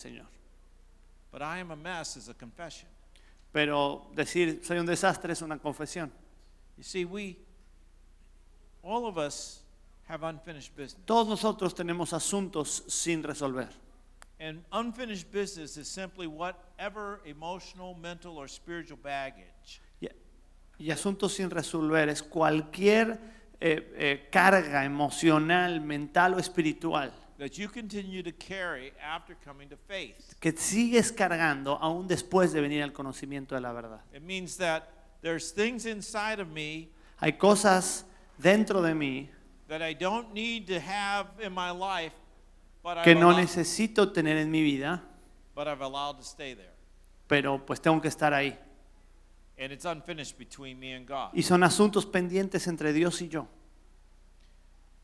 Señor. But I am a mess is a confession. Pero decir soy un desastre es una confesión. You see, all of us have unfinished business. Todos nosotros tenemos asuntos sin resolver. And unfinished business is simply whatever emotional, mental, or spiritual baggage Y asuntos sin resolver es cualquier carga emocional, mental o espiritual that you continue to carry after coming to faith. que sigues cargando aún después de venir al conocimiento de la verdad. It means that there's things inside of me Hay cosas dentro de mí that I don't need to have in my life, but que no necesito tener en mi vida, I've allowed to stay there. pero pues tengo que estar ahí. And it's unfinished between me and God. Y son asuntos pendientes entre Dios y yo.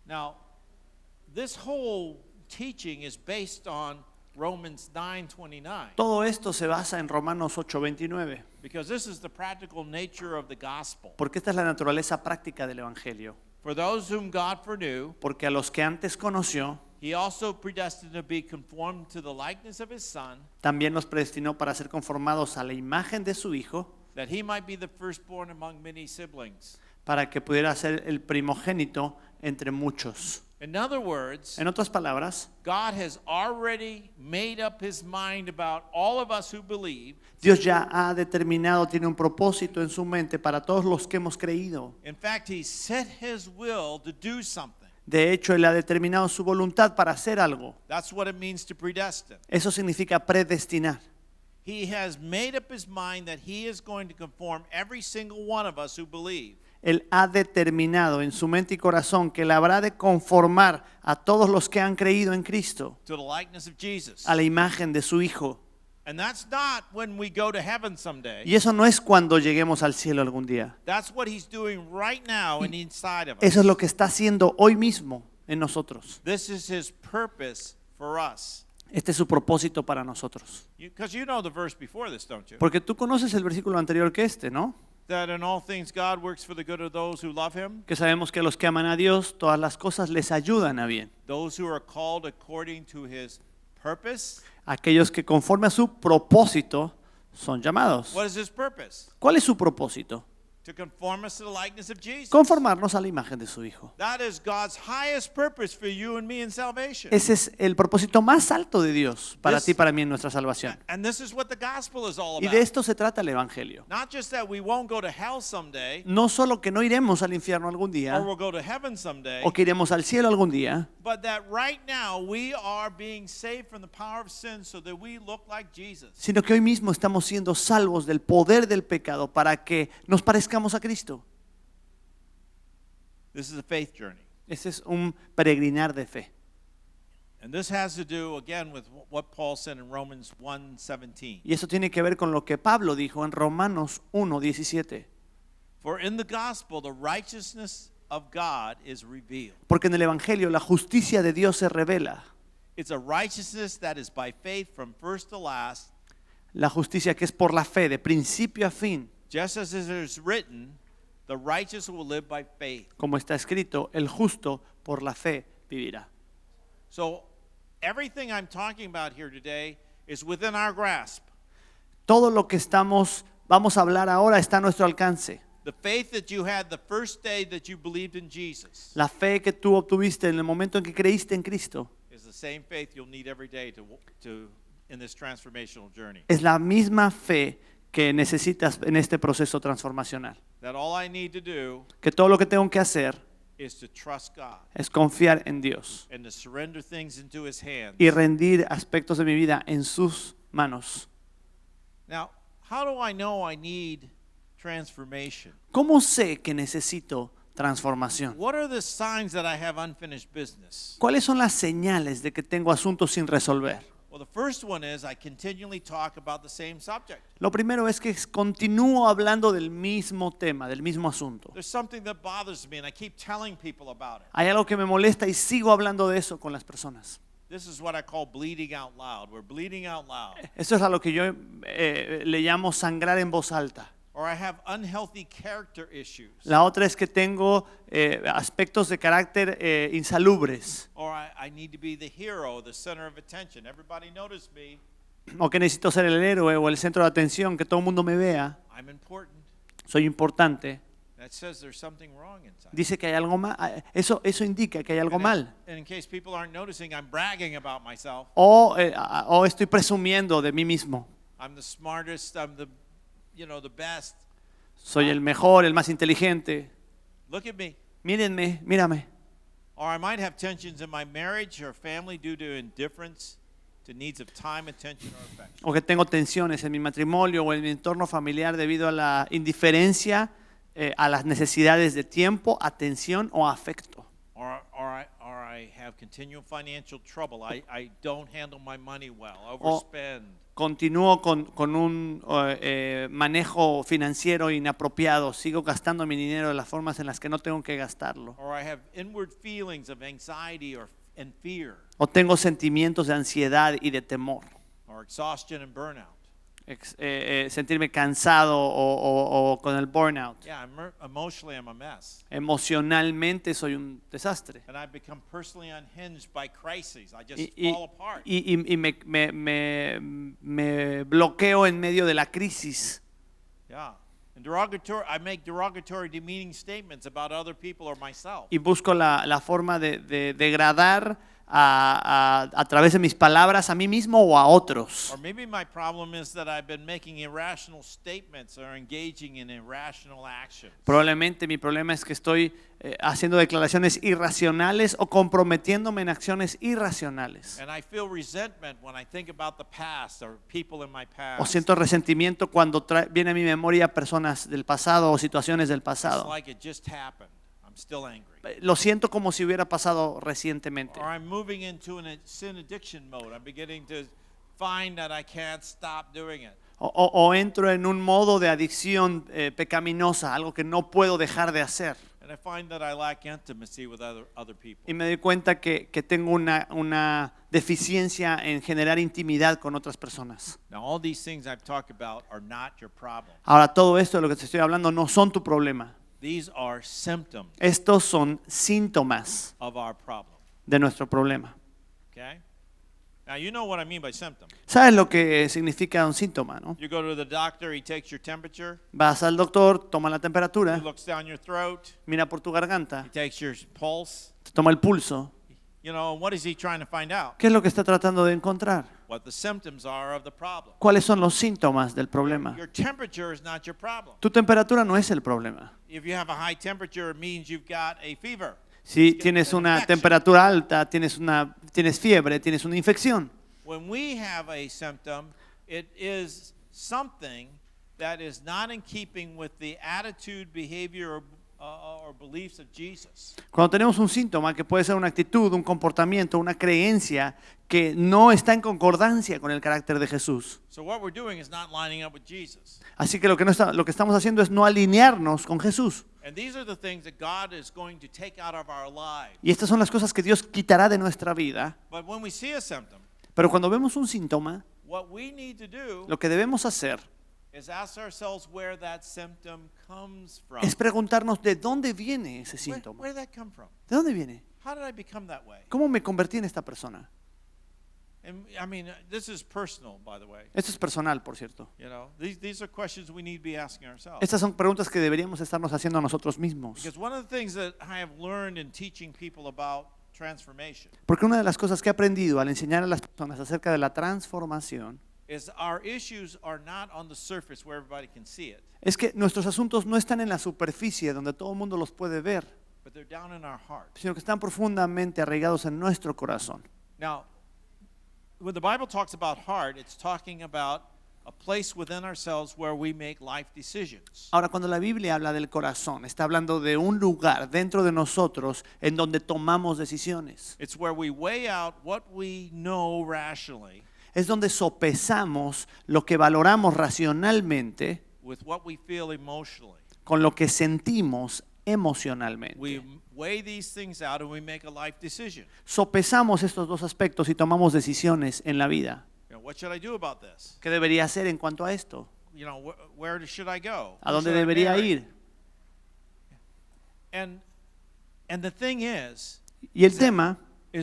Now, this whole teaching is based on Romans 9:29. Todo esto se basa en Romanos 8:29, Because this is the practical nature of the gospel. porque esta es la naturaleza práctica del Evangelio. For those whom God foreknew, Porque a los que antes conoció, He also predestined to be conformed to the likeness of His Son, también los predestinó para ser conformados a la imagen de su Hijo, that He might be the firstborn among many siblings. para que pudiera ser el primogénito entre muchos. In other words, En otras palabras, God has already made up His mind about all of us who believe. Dios ya ha determinado, tiene un propósito en su mente para todos los que hemos creído. In fact, He set His will to do something. De hecho, Él ha determinado su voluntad para hacer algo. That's what it means to predestine. Eso significa predestinar. He has made up His mind that He is going to conform every single one of us who believe. Él ha determinado en su mente y corazón que Él habrá de conformar a todos los que han creído en Cristo To the likeness of Jesus. a la imagen de su Hijo. And that's not when we go to heaven someday. Y eso no es cuando lleguemos al cielo algún día. That's what He's doing right now and inside of us. Eso es lo que está haciendo hoy mismo en nosotros. This is His purpose for us. Este es su propósito para nosotros. Because you know the verse before this, don't you? Porque tú conoces el versículo anterior que este, ¿no? That in all things God works for the good of those who love Him, Que sabemos que a los que aman a Dios, todas las cosas les ayudan a bien. those who are called according to His purpose. Aquellos que conforme a su propósito son llamados. What is His purpose? ¿Cuál es su propósito? To conform us to the likeness of Jesus. Conformarnos a la imagen de su Hijo. That is God's highest purpose for you and me in salvation. Ese es el propósito más alto de Dios para This- ti y para mí en nuestra salvación. And this is what the gospel is all Y about. de esto se trata el Evangelio. Not just that we won't go to hell someday, No solo que no iremos al infierno algún or día, we'll go to heaven someday, o que iremos al cielo algún día, but that right now we are being saved from the power of sin so that we look like Jesus. sino que hoy mismo estamos siendo salvos del poder del pecado para que nos parezcamos a Cristo. This is a faith journey. Ese es un peregrinar de fe. And this has to do, again, with what Paul said in Romans 1:17. Y eso tiene que ver con lo que Pablo dijo en Romanos 1:17. For in the gospel, the righteousness of God is revealed. Porque en el Evangelio la justicia de Dios se revela. It's a righteousness that is by faith from first to last, La justicia que es por la fe, de principio a fin. just as it is written, the righteous will live by faith. Como está escrito, el justo por la fe vivirá. So everything I'm talking about here today is within our grasp. Todo lo que vamos a hablar ahora está a nuestro alcance. The faith that you had the first day that you believed in Jesus La fe que tú obtuviste en el momento en que creíste en Cristo is the same faith you'll need every day to in this transformational journey. es la misma fe que necesitas en este proceso transformacional. That all I need to do Que todo lo que tengo que hacer is to trust God es confiar en Dios and to surrender things into His hands. y rendir aspectos de mi vida en sus manos. Now, how do I know I need transformation? ¿Cómo sé que necesito transformación? What are the signs that I have unfinished business? ¿Cuáles son las señales de que tengo asuntos sin resolver? Well, the first one is I continually talk about the same subject. Lo primero es que continúo hablando del mismo tema, del mismo asunto. There's something that bothers me and I keep telling people about it. Hay algo que me molesta y sigo hablando de eso con las personas. This is what I call bleeding out loud. We're bleeding out loud. Eso es a lo que yo le llamo sangrar en voz alta. or I have unhealthy character issues, La otra es que tengo aspectos de carácter insalubres, or I need to be the hero, the center of attention. Everybody notice me. o que necesito ser el héroe o el centro de atención, que todo el mundo me vea. I'm important. Soy importante. That says there's something wrong inside. Dice que hay algo mal. Eso indica que hay algo mal. And in case people aren't noticing, I'm bragging about myself. O estoy presumiendo de mí mismo. I'm the smartest, I'm the the best. Soy el mejor, el más inteligente. Look at me. Mírenme, mírame. Or I might have tensions in my marriage or family due to indifference to needs of time, attention, or affection. O que tengo tensiones en mi matrimonio o en mi entorno familiar debido a la indiferencia a las necesidades de tiempo, atención o afecto. Or I have continual financial trouble. I don't handle my money well, overspend. Continúo con un manejo financiero inapropiado, sigo gastando mi dinero de las formas en las que no tengo que gastarlo. Or I have inward feelings of anxiety and fear. O tengo sentimientos de ansiedad y de temor. Or exhaustion and burnout. Sentirme cansado o con el burnout. Yeah, emotionally I'm a mess. Emocionalmente soy un desastre. And I've become personally unhinged by crises. I just fall apart. Y me bloqueo en medio de la crisis. Yeah. And I make derogatory, demeaning statements about other people or myself. Y busco la forma de degradar a través de mis palabras a mí mismo o a otros. Or maybe my problem is that I've been making irrational statements or engaging in irrational actions. Probablemente mi problema es que estoy haciendo declaraciones irracionales o comprometiéndome en acciones irracionales. And I feel resentment when I think about the past or people in my past. O siento resentimiento cuando viene a mi memoria personas del pasado o situaciones del It's pasado. like it just happened. I'm still angry. Lo siento como si hubiera pasado recientemente. Or I'm moving into a sin addiction mode. I'm beginning to find that I can't stop doing it. O entro en un modo de adicción pecaminosa, algo que no puedo dejar de hacer. And I find that I lack intimacy with other people. Y me doy cuenta que tengo una deficiencia en generar intimidad con otras personas. Now, all these things I've talked about are not your problem. Ahora, todo esto de lo que te estoy hablando no son tu problema. These are symptoms Estos son síntomas of our problem. de nuestro problema. Okay? Now, you know what I mean by symptom. ¿Sabes lo que significa un síntoma, no? You go to the doctor, he takes your temperature, Vas al doctor, toma la he temperatura, looks down your throat, mira por tu garganta, he takes your pulse. te toma el pulso. And what is he trying to find out? ¿Qué es lo que está tratando de encontrar? What the symptoms are of the problem. ¿Cuáles son los síntomas del problema? Your temperature is not your problem. Tu temperatura no es el problema. If you have a high temperature, it means you've got a fever. Si tienes una temperatura alta, tienes fiebre, tienes una infección. When we have a symptom, it is something that is not in keeping with the attitude, behavior, or beliefs of Jesus. Cuando tenemos un síntoma que puede ser una actitud, un comportamiento, una creencia que no está en concordancia con el carácter de Jesús. So what we're doing is not lining up with Jesus. Así que lo que estamos haciendo es no alinearnos con Jesús. And these are the things that God is going to take out of our lives. Y estas son las cosas que Dios quitará de nuestra vida. But when we see a symptom, Pero cuando vemos un síntoma, what we need to do lo que debemos hacer is ask ourselves where that symptom comes from. es preguntarnos de dónde viene ese síntoma. Where did that come from? ¿De dónde viene? How did I become that way? ¿Cómo me convertí en esta persona? And I mean, this is personal, by the way. Esto es personal, por cierto. These are questions we need to be asking ourselves. Estas son preguntas que deberíamos estarnos haciendo a nosotros mismos. Because one of the things that I have learned in teaching people about transformation Porque una de las cosas que he aprendido al enseñar a las personas acerca de la transformación is our issues are not on the surface where everybody can see it, es que nuestros asuntos no están en la superficie donde todo el mundo los puede ver, but they're down in our heart. sino que están profundamente arraigados en nuestro corazón. Now, when the Bible talks about heart, it's talking about a place within ourselves where we make life decisions. Ahora, cuando la Biblia habla del corazón, está hablando de un lugar dentro de nosotros en donde tomamos decisiones. It's where we weigh out what we know rationally Es donde sopesamos lo que valoramos racionalmente with what we feel emotionally. con lo que sentimos emocionalmente. We weigh these things out and we make a life decision. Sopesamos estos dos aspectos y tomamos decisiones en la vida. What should I do about this? ¿Qué debería hacer en cuanto a esto? where should I go? ¿A Who dónde should I debería marry? ir? And the thing is Y el tema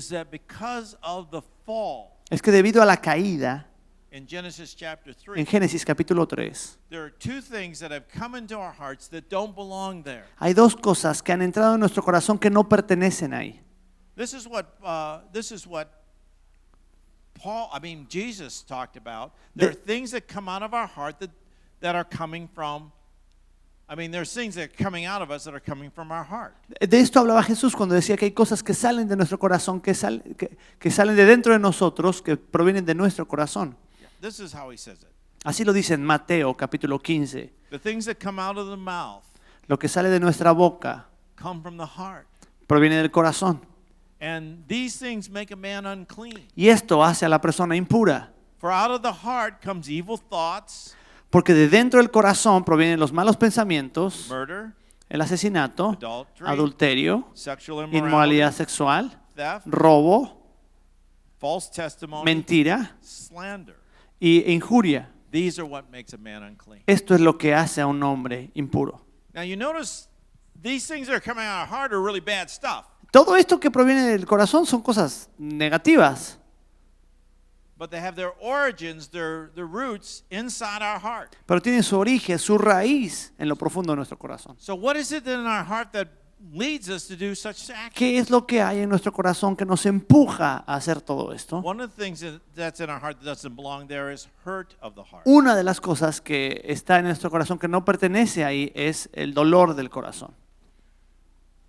that because of the fall es que debido a la caída in Genesis chapter en 3, Génesis capítulo 3, there are two things that have come into our hearts that don't belong there. hay dos cosas que han entrado en nuestro corazón que no pertenecen ahí. This is what Jesus talked about. There are things that come out of our heart that are coming from. There's things that are coming out of us that are coming from our heart. De esto hablaba Jesús cuando decía que hay cosas que salen de nuestro corazón, que salen de dentro de nosotros, que provienen de nuestro corazón. This is how he says it. Así lo dice en Mateo capítulo 15. The things that come out of the mouth Lo que sale de nuestra boca come from the heart. proviene del corazón. And these things make a man unclean. Y esto hace a la persona impura. For out of the heart comes evil thoughts, Porque de dentro del corazón provienen los malos pensamientos, murder, el asesinato, adultery, adulterio, sexual inmoralidad immorality, sexual, theft, robo, false testimony, mentira slander. e injuria. These are what makes a man unclean. Esto es lo que hace a un hombre impuro. Now you notice these things that are coming out of our heart are really bad stuff. Todo esto que proviene del corazón son cosas negativas, But they have their origins, their roots inside our heart. pero tienen su origen, su raíz en lo profundo de nuestro corazón. So what is it in our heart that leads us to do such actions? ¿Qué es lo que hay en nuestro corazón que nos empuja a hacer todo esto? One of the things that's in our heart that doesn't belong there is hurt of the heart. Una de las cosas que está en nuestro corazón que no pertenece ahí es el dolor del corazón.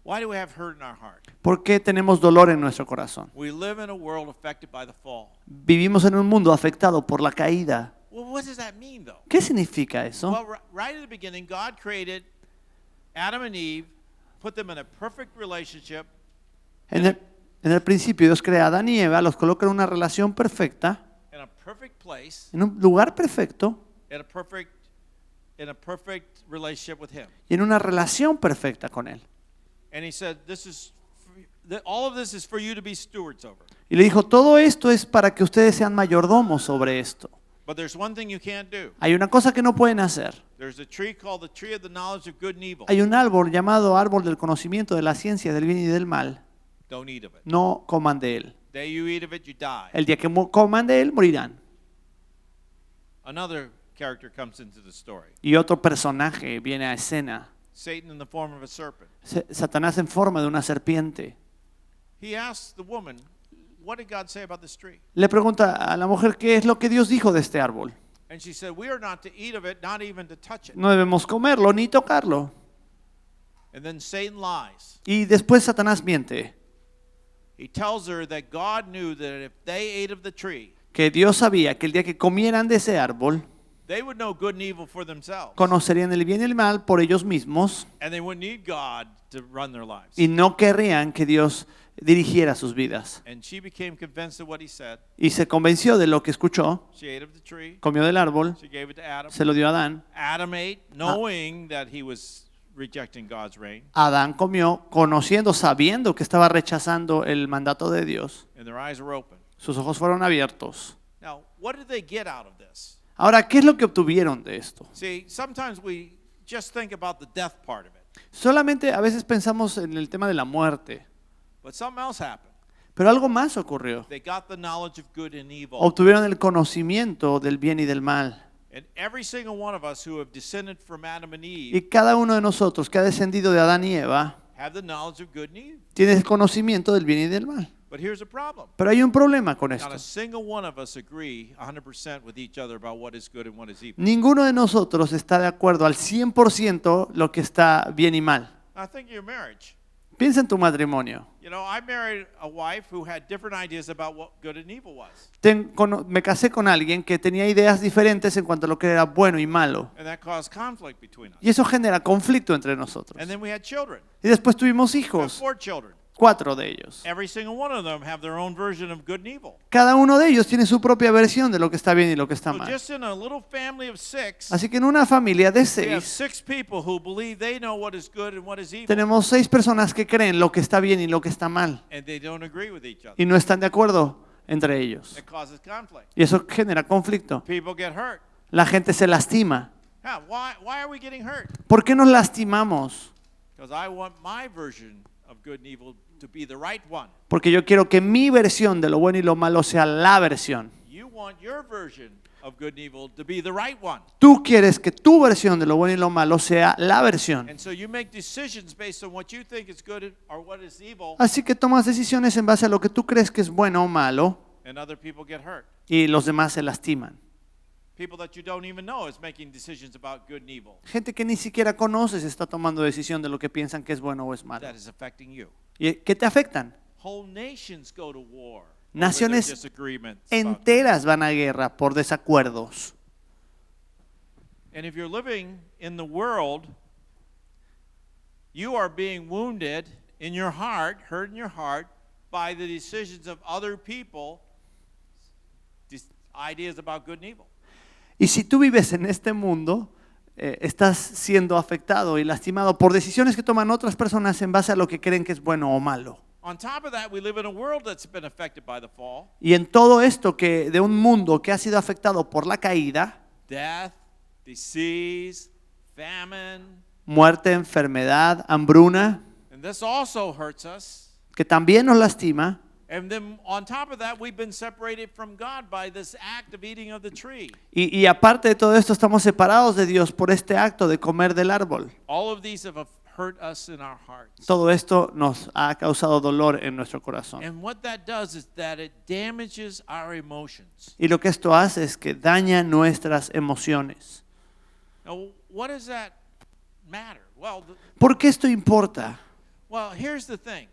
Why do we have hurt in our heart? ¿Por qué tenemos dolor en nuestro corazón? We live in a world affected by the fall. Vivimos en un mundo afectado por la caída. Well, what does that mean though? ¿Qué significa eso? Well, right at the beginning, God created Adam and Eve, put them in a perfect relationship, En el principio Dios crea a Adán y Eva, los coloca en una relación perfecta, in a perfect place, en un lugar perfecto in a perfect relationship with Him. y en una relación perfecta con Él. And He said, all of this is for you to be stewards over. Y le dijo, todo esto es para que ustedes sean mayordomos sobre esto. But there's one thing you can't do. Hay una cosa que no pueden hacer. There's a tree called the tree of the knowledge of good and evil. Hay un árbol llamado árbol del conocimiento de la ciencia del bien y del mal. Don't eat of it. No coman de él. The day you eat of it, you die. El día que coman de él, morirán. Another character comes into the story. Y otro personaje viene a escena. Satan in the form of a serpent. Satanás en forma de una serpiente. He asked the woman, what did God say about this tree? Le pregunta a la mujer qué es lo que Dios dijo de este árbol. And she said, we are not to eat of it, not even to touch it. No debemos comerlo ni tocarlo. And then Satan lies. Y después Satanás miente. He tells her that God knew that if they ate of the tree, Que Dios sabía que el día que comieran de ese árbol, they would know good and evil for themselves. conocerían el bien y el mal por ellos mismos And they wouldn't need God to run their lives. y no querrían que Dios dirigiera sus vidas. And she became convinced of what he said. Y se convenció de lo que escuchó, She ate of the tree. comió del árbol, She gave it to Adam. se lo dio a Adán. Adam ate, knowing that he was rejecting God's reign. Adán comió conociendo, sabiendo que estaba rechazando el mandato de Dios. And their eyes were open. Sus ojos fueron abiertos. Now, what did they get out of this? Ahora, ¿qué es lo que obtuvieron de esto? See, sometimes we just think about the death part of it. Solamente a veces pensamos en el tema de la muerte, But something else happened. pero algo más ocurrió. They got the knowledge of good and evil. Obtuvieron el conocimiento del bien y del mal. And every single one of us who have descended from Adam and Y Eve cada uno de nosotros que ha descendido de Adán y Eva have the knowledge of good and evil. tiene el conocimiento del bien y del mal. But here's a problem. Pero hay un problema con Not esto. a single one of us agree 100% with each other about what is good and what is evil. Ninguno de nosotros está de acuerdo al 100% lo que está bien y mal. I think your marriage. Piensa en tu matrimonio. You know, I married a wife who had different ideas about what good and evil was. Me casé con alguien que tenía ideas diferentes en cuanto a lo que era bueno y malo. And that caused conflict between us. Y eso genera conflicto entre nosotros. And then we had children. Y después tuvimos We have hijos, 4 children. 4 de ellos. Every single one of them have their own version of good and evil. Cada uno de ellos tiene su propia versión de lo que está bien y lo que está So mal. just in a little family of 6, Así que en una familia de we have 6 6 people who believe they know what is good and what is evil. tenemos 6 personas que creen lo que está bien y lo que está mal. And they don't agree with each other. Y no están de acuerdo entre ellos. It causes conflict. Y eso genera conflicto. People get hurt. La gente se lastima. Yeah, why are we getting hurt? ¿Por qué nos lastimamos? Because I want my version of good and evil to be the right one. Porque yo quiero que mi versión de lo bueno y lo malo sea la versión. You want your version of good and evil to be the right one. Tú quieres que tu versión de lo bueno y lo malo sea la versión. And so you make decisions based on what you think is good or what is evil, Así que tomas decisiones en base a lo que tú crees que es bueno o malo and other people get hurt. y los demás se lastiman. People that you don't even know is making decisions about good and evil. Gente que ni siquiera conoces está tomando decisión de lo que piensan que es bueno o es malo. That is affecting you. ¿Y qué te afectan? Whole nations go to war over Naciones their disagreements about enteras van a guerra por desacuerdos. And if you're living in the world, you are being wounded in your heart, hurt in your heart, by the decisions of other people, ideas about good and evil. Y si tú vives en este mundo, estás siendo afectado y lastimado por decisiones que toman otras personas en base a lo que creen que es bueno o malo. On top of that, we live in a world that's been affected by the fall. Y en todo esto que de un mundo que ha sido afectado por la caída, Death, disease, famine, muerte, enfermedad, hambruna, and this also hurts us. que también nos lastima. And then on top of that, we've been separated from God by this act of eating of the tree. Y aparte de todo esto, estamos separados de Dios por este acto de comer del árbol. All of these have hurt us in our hearts. Todo esto nos ha causado dolor en nuestro corazón. And what that does is that it damages our emotions. Y lo que esto hace es que daña nuestras emociones. Now, what does that matter? ¿Por qué esto importa? Well, here's the thing.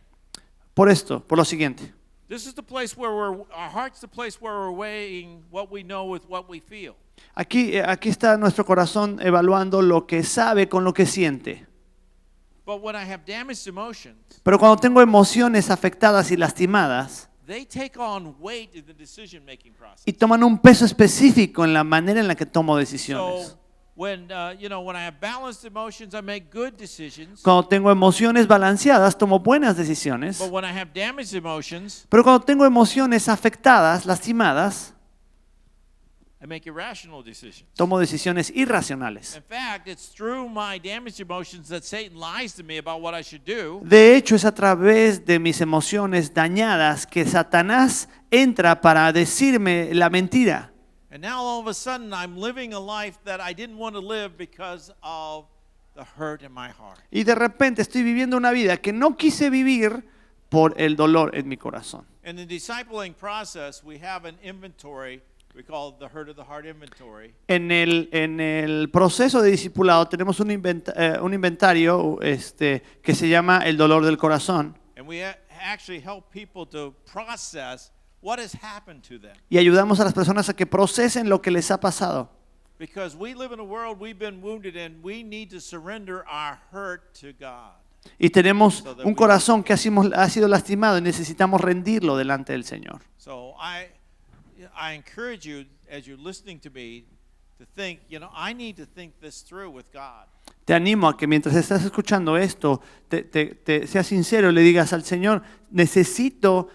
Por esto, por lo siguiente. This is the place where our heart's the place where we're weighing what we know with what we feel. Aquí está nuestro corazón evaluando lo que sabe con lo que siente. But when I have damaged emotions, Pero cuando tengo emociones afectadas y lastimadas, they take on weight in the decision-making process. y toman un peso específico en la manera en la que tomo decisiones. So when when I have balanced emotions, I make good decisions. Cuando tengo emociones balanceadas, tomo buenas decisiones. But when I have damaged emotions, Pero cuando tengo emociones afectadas, lastimadas, I make irrational decisions. tomo decisiones irracionales. In fact, it's through my damaged emotions that Satan lies to me about what I should do. De hecho, es a través de mis emociones dañadas que Satanás entra para decirme la mentira. And now all of a sudden I'm living a life that I didn't want to live because of the hurt in my heart. Y de repente estoy viviendo una vida que no quise vivir por el dolor en mi corazón. In the discipling process, we have an inventory. We call it the hurt of the heart inventory. En el proceso de discipulado tenemos un inventario que se llama el dolor del corazón. And we actually help people to process what has happened to them. Y ayudamos a las personas a que procesen lo que les ha pasado. Because we live in a world we've been wounded and we need to surrender our hurt to God. Y tenemos un corazón que ha sido lastimado y necesitamos rendirlo delante del Señor. So I encourage you, as you're listening to me, to think, I need to think this through with God. Te animo a que mientras estás escuchando esto, te seas sincero y le digas al Señor, necesito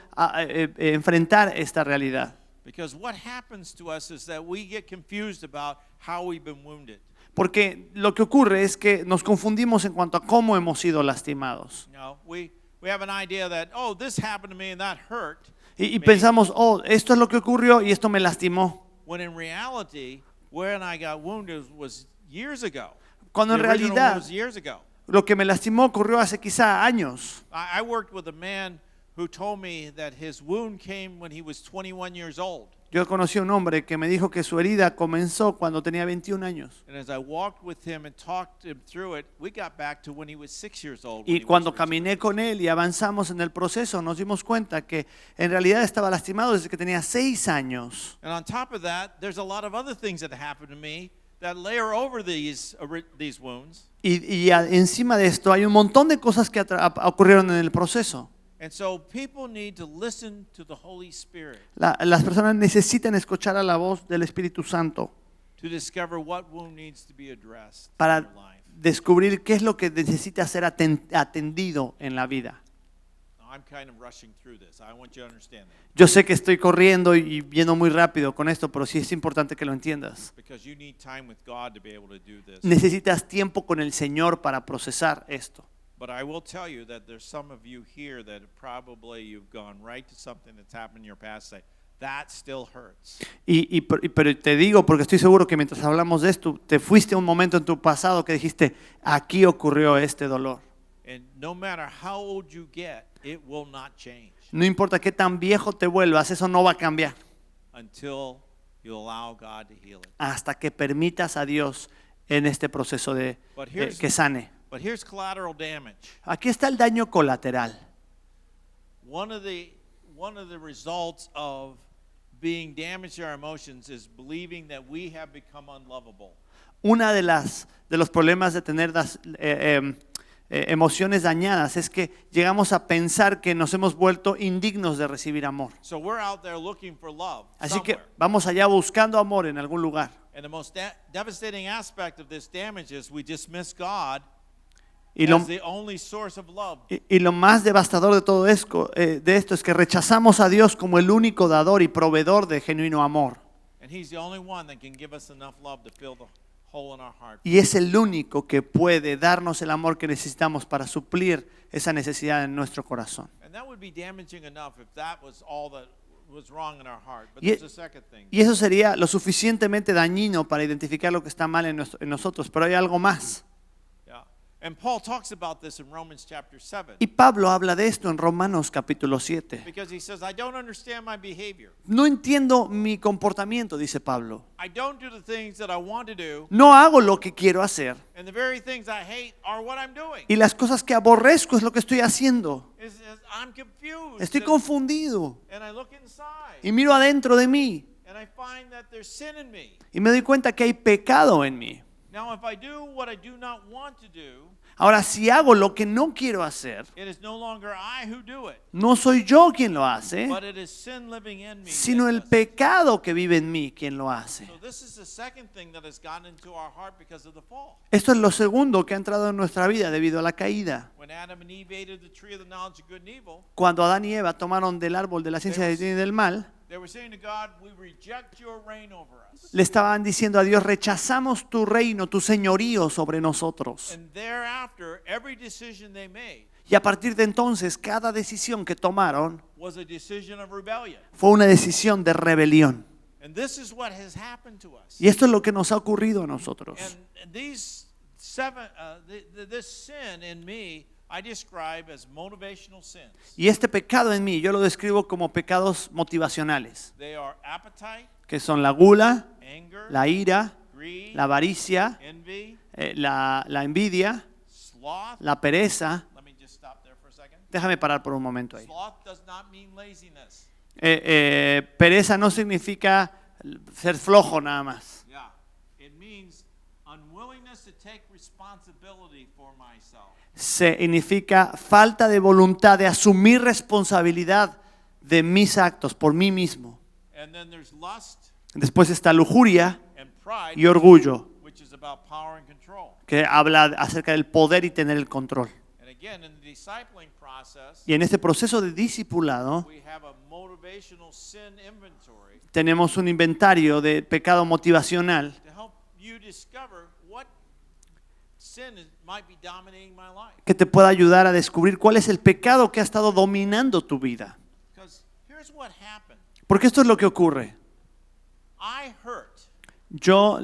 enfrentar esta realidad. Because what happens to us is that we get confused about how we've been wounded. Porque lo que ocurre es que nos confundimos en cuanto a cómo hemos sido lastimados. We have an idea that, this happened to me and that hurt. Y pensamos, esto es lo que ocurrió y esto me lastimó. When in reality, when I got wounded was years ago. Cuando en The original wound realidad was years ago. lo que me lastimó ocurrió hace quizá años. I worked with a man who told me that his wound came when he was 21 years old. Yo conocí a un hombre que me dijo que su herida comenzó cuando tenía 21 años. And as I walked with him and talked him through it, we got back to when he was 6 years old. Y cuando caminé con él y avanzamos en el proceso, nos dimos cuenta que en realidad estaba lastimado desde que tenía 6 años. And on top of that, there's a lot of other things that happened to me that layer over these wounds. Y encima de esto hay un montón de cosas que ocurrieron en el proceso. And so people need to listen to the Holy Spirit Las personas necesitan escuchar a la voz del Espíritu Santo to discover what wound needs to be addressed in para their life. descubrir qué es lo que necesita ser atendido en la vida. Now, I'm kind of rushing through this. I want you to understand that. Yo sé que estoy corriendo y yendo muy rápido con esto, pero sí es importante que lo entiendas. Because you need time with God to be able to do this. Necesitas tiempo con el Señor para procesar esto. But I will tell you that there's some of you here that probably you've gone right to something that's happened in your past. Say, that still hurts. Pero te digo, porque estoy seguro que mientras hablamos de esto, te fuiste a un momento en tu pasado que dijiste, aquí ocurrió este dolor. And no matter how old you get, it will not change No importa qué tan viejo te vuelvas, eso no va a cambiar until you allow God to heal it. hasta que permitas a Dios en este proceso de que sane. But here's collateral damage. Aquí está el daño colateral. One of the results of being damaged to our emotions is believing that we have become unlovable. Una de los problemas de tener emociones dañadas es que llegamos a pensar que nos hemos vuelto indignos de recibir amor. So we're out there looking for love Así que somewhere. vamos allá buscando amor en algún lugar. And the most devastating aspect of this damage is we dismiss God Y lo, as the only source of love. y lo más devastador de todo esto, es que rechazamos a Dios como el único dador y proveedor de genuino amor. And He's the only one that can give us enough love to fill the hole in our heart. Y es el único que puede darnos el amor que necesitamos para suplir esa necesidad en nuestro corazón. And that would be damaging enough if that was all that was wrong in our heart. But Y, there's a second thing. y eso sería lo suficientemente dañino para identificar lo que está mal en nosotros, pero hay algo más. Yeah. And Paul talks about this in Romans chapter 7. Y Pablo habla de esto en Romanos capítulo 7. Because he says, I don't understand my behavior. No entiendo mi comportamiento, dice Pablo. I don't do the things that I want to do. No hago lo que quiero hacer. And the very things I hate are what I'm doing. Y las cosas que aborrezco es lo que estoy haciendo. I'm confused. Estoy confundido. And I look inside. Y miro adentro de mí. And I find that there's sin in me. Y me doy cuenta que hay pecado en mí. Now, if I do what I do not want to do, Ahora, si hago lo que no quiero hacer, it is no longer I who do it, no soy yo quien lo hace, but it is sin living in me. sino that el does it. pecado que vive en mí quien lo hace. So this is the second thing that has gotten into our heart because of the fall. Esto es lo segundo que ha entrado en nuestra vida debido a la caída. When Adam and Eve ate of the tree of the knowledge of good and evil, Cuando Adán y Eva tomaron del árbol de la ciencia del bien y del mal, they were saying to God, we reject your reign over us. le estaban diciendo a Dios, rechazamos tu reino, tu señorío sobre nosotros. And thereafter, every decision they made Y a partir de entonces, cada decisión que tomaron was a decision of rebellion. fue una decisión de rebelión. And this is what has happened to us. Y esto es lo que nos ha ocurrido a nosotros. And these seven, this sin in me, I describe as motivational sins. Y este pecado en mí, yo lo describo como pecados motivacionales, They are appetite, que son la gula, anger, la ira, greed, la avaricia, envy, la envidia, sloth. la pereza. Let me just stop there for a second. Déjame parar por un momento ahí. Sloth does not mean laziness. Pereza no significa ser flojo nada más. Yeah. It means unwillingness to take responsibility for myself. Significa falta de voluntad de asumir responsabilidad de mis actos por mí mismo. And then there's lust Después está lujuria and pride, y orgullo, which is about power and control. que habla acerca del poder y tener el control. And again, in the discipling process, Y en este proceso de discipulado we have a motivational sin inventory tenemos un inventario de pecado motivacional to help you discover what might be dominating my life. que te pueda ayudar a descubrir cuál es el pecado que ha estado dominando tu vida. Because here's what happened. Porque esto es lo que ocurre. I hurt. Yo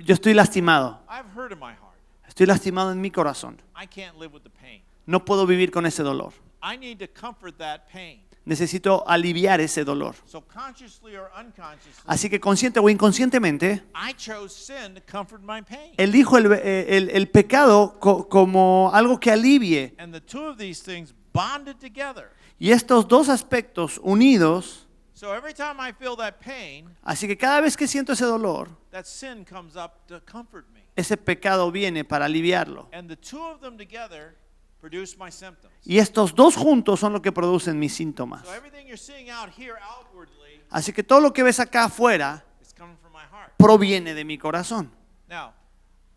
estoy lastimado. I've hurt in my heart. Estoy lastimado en mi corazón. I can't live with the pain. No puedo vivir con ese dolor. I need to comfort that pain. Necesito aliviar ese dolor. So consciously or unconsciously, Así que consciente o inconscientemente, I chose sin to comfort my pain. elijo el pecado como algo que alivie. And the two of these things bonded together. Y estos dos aspectos unidos, So every time I feel that pain, así que cada vez que siento ese dolor, that sin comes up to comfort me. ese pecado viene para aliviarlo. And the two of them together produce my symptoms. Y estos dos juntos son lo que producen mis síntomas. So everything you're seeing out here outwardly Así que todo lo que ves acá afuera is coming from my heart. proviene de mi corazón. Now,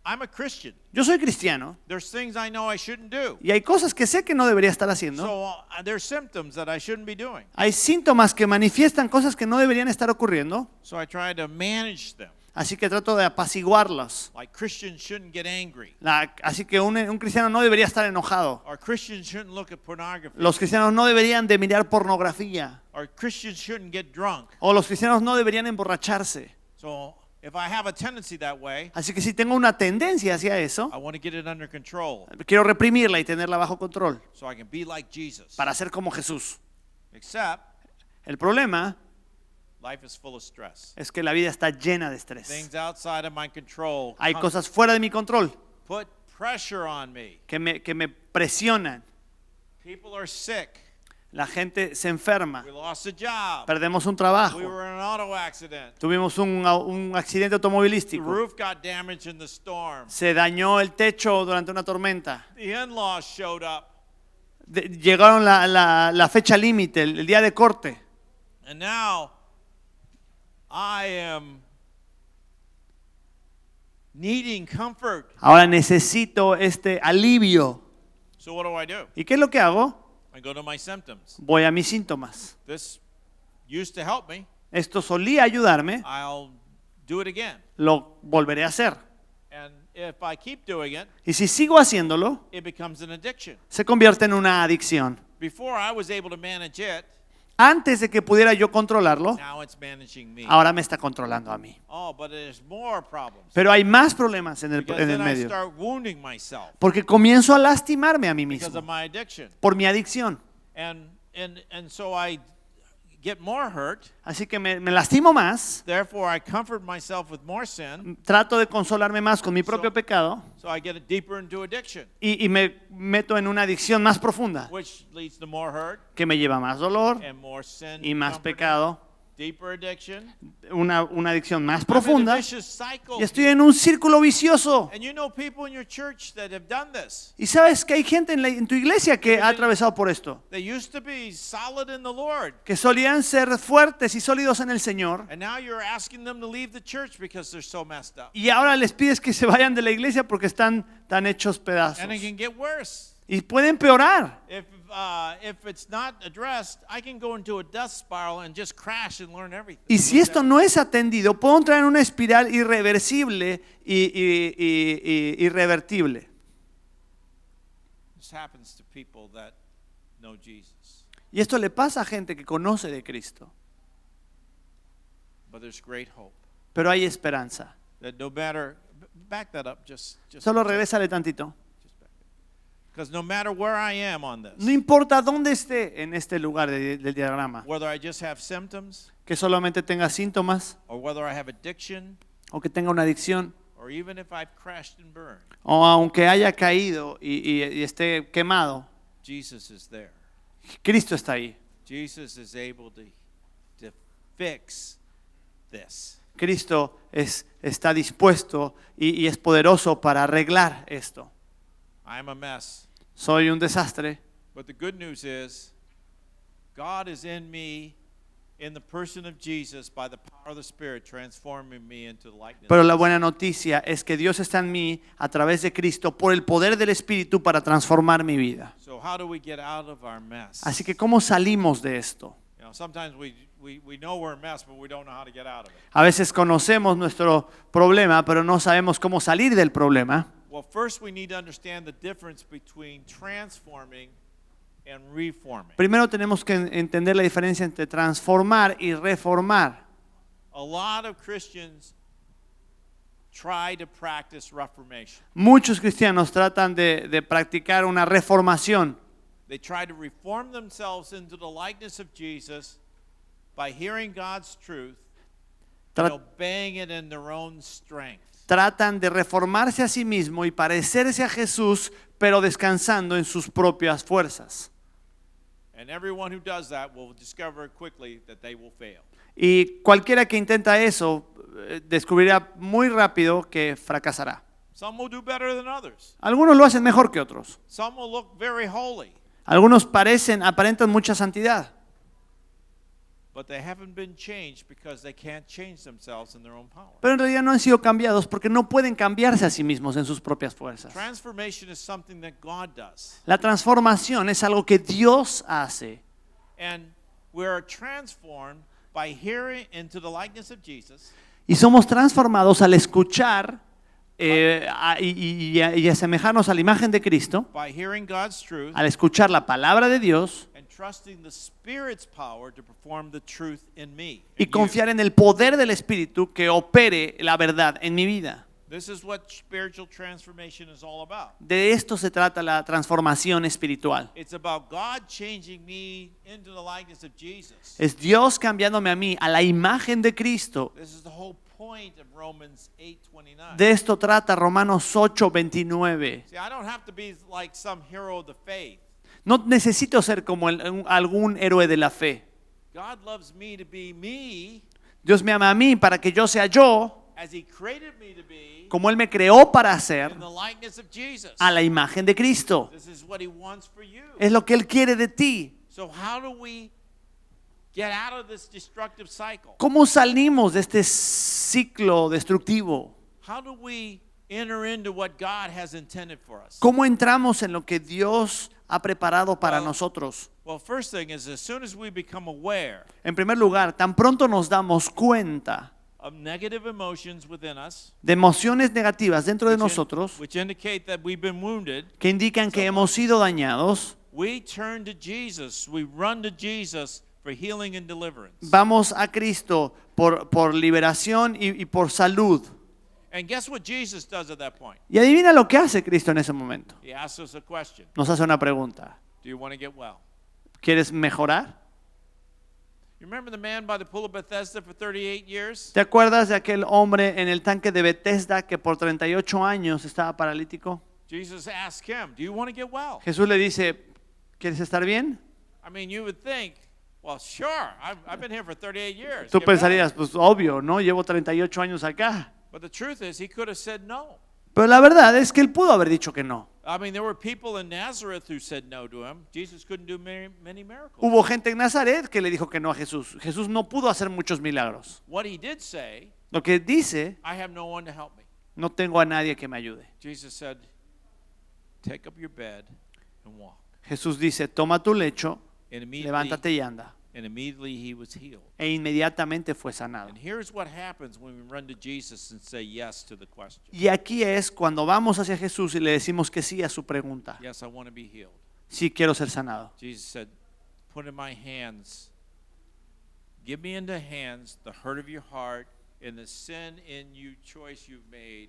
I'm a Christian. Yo soy cristiano There's things I know I shouldn't do. y hay cosas que sé que no debería estar haciendo. So there's symptoms that I shouldn't be doing. Hay síntomas que manifiestan cosas que no deberían estar ocurriendo. So I try to manage them. Así que trato de apaciguarlos. Like Christians shouldn't get angry. Así que un cristiano no debería estar enojado. Or Christians shouldn't look at pornography. Los cristianos no deberían de mirar pornografía. Or Christians shouldn't get drunk. O los cristianos no deberían emborracharse. So if I have a tendency that way, Así que si tengo una tendencia hacia eso, I want to get it under control quiero reprimirla y tenerla bajo control so I can be like Jesus. para ser como Jesús. Except El problema life is full of stress. es que la vida está llena de estrés. Things outside of my control Hay cosas fuera de mi control put pressure on me. que me presionan. People are sick. La gente se enferma. We lost a job. Perdemos un We trabajo. were in an auto accident. Tuvimos un accidente The automovilístico. roof got damaged in the storm. Se dañó el techo durante una tormenta. The in-laws showed up. Llegaron la fecha límite, el día de corte. And now I am needing comfort. Ahora necesito este alivio. So what do I do? ¿Y qué es lo que hago? I go to my symptoms. Voy a mis síntomas. This used to help me. Esto solía ayudarme, I'll do it again. lo volveré a hacer. And if I keep doing it, Y si sigo haciéndolo, it becomes an addiction. se convierte en una adicción. Before I was able to manage it, Antes de que pudiera yo controlarlo, now it's managing me. ahora me está controlando a mí. Oh, but there's more problems. Pero hay más problemas en Because el then I medio. start wounding myself Porque comienzo a lastimarme a mí because of mismo my addiction. por mi adicción. And so I get more hurt. Así que me lastimo más, Therefore, I comfort myself with more sin. trato de consolarme más con mi propio pecado So I get deeper into addiction, y me meto en una adicción más profunda which leads to more hurt que me lleva a más dolor and more sin. y más comforting. pecado, Deeper addiction. una adicción más I'm in a profunda vicious cycle. y estoy en un círculo vicioso. And you know people in your church that have done this. Y sabes que hay gente en tu iglesia que ha atravesado por esto, They used to be solid in the Lord. que solían ser fuertes y sólidos en el Señor And now you're asking them to leave the church because they're so messed up. y ahora les pides que se vayan de la iglesia porque están tan hechos pedazos. And it can get worse. Y puede empeorar. If it's not addressed, I can go into a death spiral and just crash and learn everything. Y si esto no es atendido, puedo entrar en una espiral irreversible y irrevertible. This happens to people that know Jesus. Y esto le pasa a gente que conoce de Cristo. But there's great hope Pero hay esperanza. that no matter, back that up just Solo regrésale tantito. because no matter where I am on No this, importa dónde esté en este lugar del diagrama, whether I just have symptoms que solamente tenga síntomas or whether I have addiction o que tenga una adicción, or even if I've crashed and burned, o aunque haya caído y esté quemado, Jesus is there. Cristo está ahí. Jesus is able to fix this. Cristo está dispuesto y es poderoso para arreglar esto. I'm a mess. Soy un desastre, But the good news is God is in me in the person of Jesus by the power of the Spirit transforming me into the likeness. pero la buena noticia es que Dios está en mí a través de Cristo por el poder del Espíritu para transformar mi vida. So how do we get out of our mess? Así que ¿cómo salimos de esto? You know, sometimes we know we're a mess, but we don't know how to get out of it. A veces conocemos nuestro problema, pero no sabemos cómo salir del problema. Well, first we need to understand the difference between transforming and reforming. Primero tenemos que entender la diferencia entre transformar y reformar. A lot of Christians try to practice reformation. Muchos cristianos tratan de practicar una reformación. They try to reform themselves into the likeness of Jesus by hearing God's truth and Tra- obeying it in their own strength. Tratan de reformarse a sí mismo y parecerse a Jesús, pero descansando en sus propias fuerzas. And everyone who does that will discover quickly that they will fail. Y cualquiera que intenta eso descubrirá muy rápido que fracasará. Some will do better than others. Algunos lo hacen mejor que otros. Some will look very holy. Algunos aparentan mucha santidad. but they haven't been changed because they can't change themselves in their own power. pero en realidad no han sido cambiados porque no pueden cambiarse a sí mismos en sus propias fuerzas. Transformation is something that God does. La transformación es algo que Dios hace. And we're transformed by hearing into the likeness of Jesus. Y somos transformados al escuchar y asemejarnos a la imagen de Cristo, By hearing God's truth al escuchar la palabra de Dios and trusting the Spirit's power to perform the truth in me. y in you. confiar en el poder del Espíritu que opere la verdad en mi vida. This is what spiritual transformation is all about. De esto se trata la transformación espiritual. It's about God changing me into the likeness of Jesus. Es Dios cambiándome a mí a la imagen de Cristo. This is the whole point of Romans 8:29. De esto trata Romanos 8:29. See, I don't have to be like some hero of the faith. No necesito ser como algún héroe de la fe. God loves me to be me Dios me ama a mí para que yo sea yo, as He created me to be como Él me creó para ser, in the likeness of Jesus. a la imagen de Cristo. This is what He wants for you. Es lo que Él quiere de ti. So how do we get out of this destructive cycle? ¿Cómo salimos de este ciclo destructivo? How do we enter into what God has intended for us? ¿Cómo entramos en lo que Dios ha preparado para nosotros? Well, first thing is as soon as we become aware En primer lugar, tan pronto nos damos cuenta of negative emotions within us, de emociones negativas dentro de which in- nosotros which indicate that we've been wounded, que indican que hemos sido dañados, we turn to Jesus. We run to Jesus for healing and deliverance. vamos a Cristo por liberación y por salud. And guess what Jesus does at that point? Y adivina lo que hace Cristo en ese momento. He asks us a question. Nos hace una pregunta. Do you want to get well? ¿Quieres mejorar? You remember the man by the pool of Bethesda for 38 years? ¿Te acuerdas de aquel hombre en el tanque de Bethesda que por 38 años estaba paralítico? Jesus asked him, do you want to get well? Jesús le dice, ¿quieres estar bien? I mean, you would think, well, sure, I've been here for 38 years. Tú Get better. pensarías, pues obvio, ¿no? Llevo 38 años acá. But the truth is, he could have said no. Pero la verdad es que él pudo haber dicho que no. I mean, there were people in Nazareth who said no to him. Jesus couldn't do many miracles. Hubo gente en Nazaret que le dijo que no a Jesús. Jesús no pudo hacer muchos milagros. What he did say, Lo que dice, I have no one to help me. no tengo a nadie que me ayude. Jesus said, take up your bed and walk. Jesús dice, toma tu lecho, And immediately, levántate y anda. he was healed. E inmediatamente fue sanado. And here's what happens when we run to Jesus and say yes to the question. Y aquí es cuando vamos hacia Jesús y le decimos que sí a su pregunta. Yes, I want to be healed. Sí, quiero ser sanado. Jesus said, put in my hands, give me into hands the hurt of your heart and the sin in you choice you've made,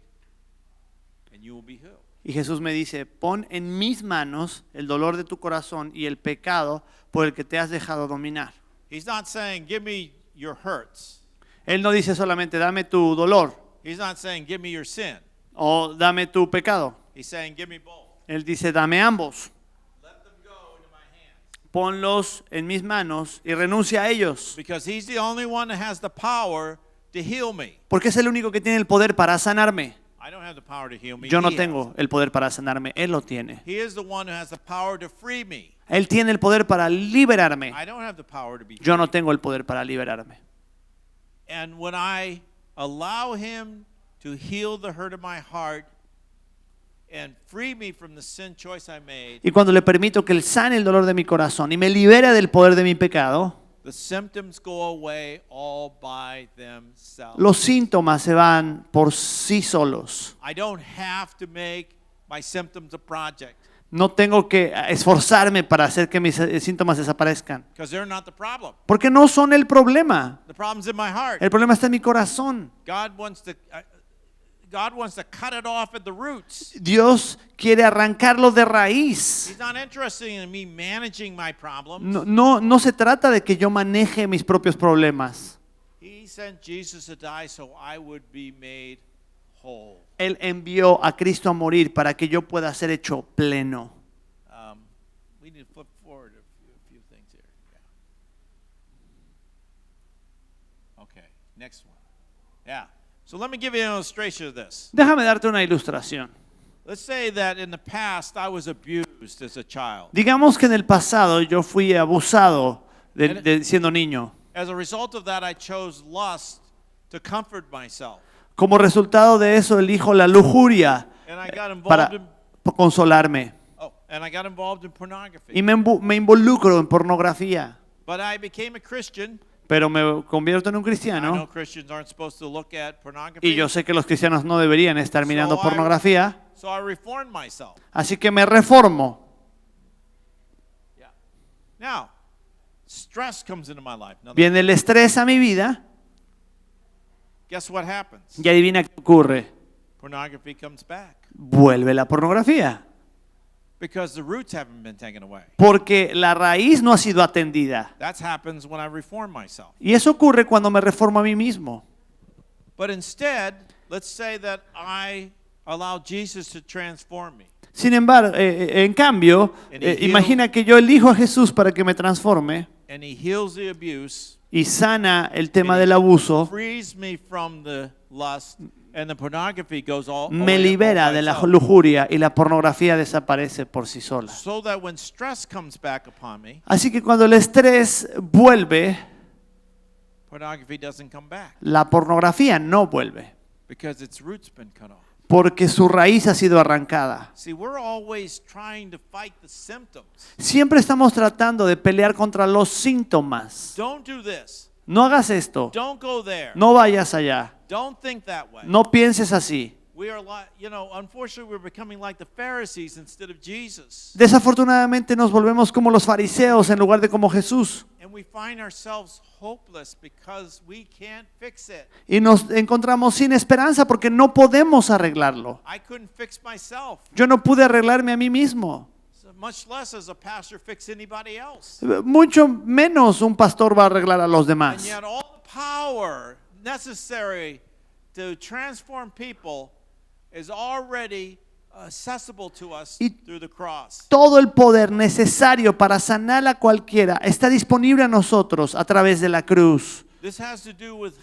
and you will be healed. Y Jesús me dice, pon en mis manos el dolor de tu corazón y el pecado por el que te has dejado dominar. He's not saying, give me your hurts. Él no dice solamente, dame tu dolor He's not saying, give me your sin. o dame tu pecado. He's saying, give me both. Él dice, dame ambos. Let them go into my hands. Ponlos en mis manos y renuncia a ellos. Because he's the only one that has the power to heal me. Porque es el único que tiene el poder para sanarme. I don't have the power to heal me. Yo no He tengo el poder para sanarme, Él lo tiene. has. He is the one who has the power to free me. Él tiene el poder para liberarme. I don't have the power to be Yo no free. tengo el poder para liberarme. And when I allow him to heal the hurt of my heart and free me from the sin choice I made, Y cuando le permito que Él sane el dolor de mi corazón y me libere del poder de mi pecado, the symptoms go away all by themselves. los síntomas se van por sí solos. I don't have to make my symptoms a project No tengo que esforzarme para hacer que mis síntomas desaparezcan. because they're not the problem. Porque no son el problema. The problem's in my heart. El problema está en mi corazón. God wants to cut it off at the roots. Dios quiere arrancarlo de raíz. He's not interested in me managing my problems. No se trata de que yo maneje mis propios problemas. He sent Jesus to die so I would be made whole. Él envió a Cristo a morir para que yo pueda ser hecho pleno. We need to flip forward a few things here. Yeah. Okay, next one. Yeah. So let me give you an illustration of this. Déjame darte una ilustración. Let's say that in the past I was abused as a child. Digamos que en el pasado yo fui abusado siendo niño. As a result of that, I chose lust to comfort myself. Como resultado de eso, elijo la lujuria And I got involved para in consolarme. and I got involved in pornography. Y me involucro en pornografía. But I became a Christian. Pero me convierto en un I know cristiano. Christians aren't supposed to look at pornography. Y yo sé que los cristianos no deberían estar mirando pornografía. So I reformed myself. Así que me reformo. Yeah. Now, stress comes into my life. Now, Viene el estrés a mi vida. guess what happens? Y adivina qué ocurre. Pornography comes back Vuelve la pornografía. because the roots haven't been taken away. Porque la raíz no ha sido atendida. That happens when I reform myself. Y eso ocurre cuando me reformo a mí mismo. But instead, let's say that I allow Jesus to transform me. Sin embargo, en cambio, imagina que yo elijo a Jesús para que me transforme And he heals the abuse, y sana el tema del abuso, frees me from the lust, and the pornography goes all me away libera all by de la itself. lujuria y la pornografía desaparece por sí sola. So that when stress comes back upon me, Así que cuando el estrés vuelve, pornography doesn't come back la pornografía no vuelve, because its roots been cut off. porque su raíz ha sido arrancada. See, we're always trying to fight the symptoms. Siempre estamos tratando de pelear contra los síntomas. Don't do this. No hagas esto, Don't go there. no vayas allá, Don't think that way. no pienses así. We are like, unfortunately, we're becoming like the Pharisees instead of Jesus. Desafortunadamente nos volvemos como los fariseos en lugar de como Jesús. And we find ourselves hopeless because we can't fix it. Y nos encontramos sin esperanza porque no podemos arreglarlo. I couldn't fix myself, Yo no pude arreglarme a mí mismo. so much less as a pastor fix anybody else. Mucho menos un pastor va a arreglar a los And demás. yet all the power necessary to transform people is already accessible to us Y through the cross. todo el poder necesario para sanar a cualquiera está disponible a nosotros a través de la cruz. This has to do with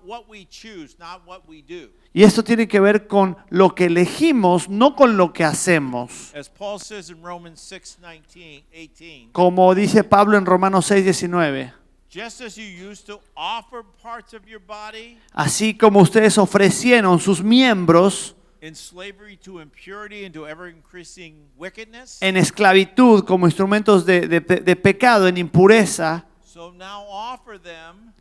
what we choose, not what we do. Y esto tiene que ver con lo que elegimos, no con lo que hacemos. As Paul says in Romans 6:18, Como dice Pablo en Romanos 6:19. just as you used to offer parts of your body Así como ustedes ofrecieron sus miembros in slavery to impurity and to ever increasing wickedness, en esclavitud como instrumentos de pecado, en impureza, so now offer them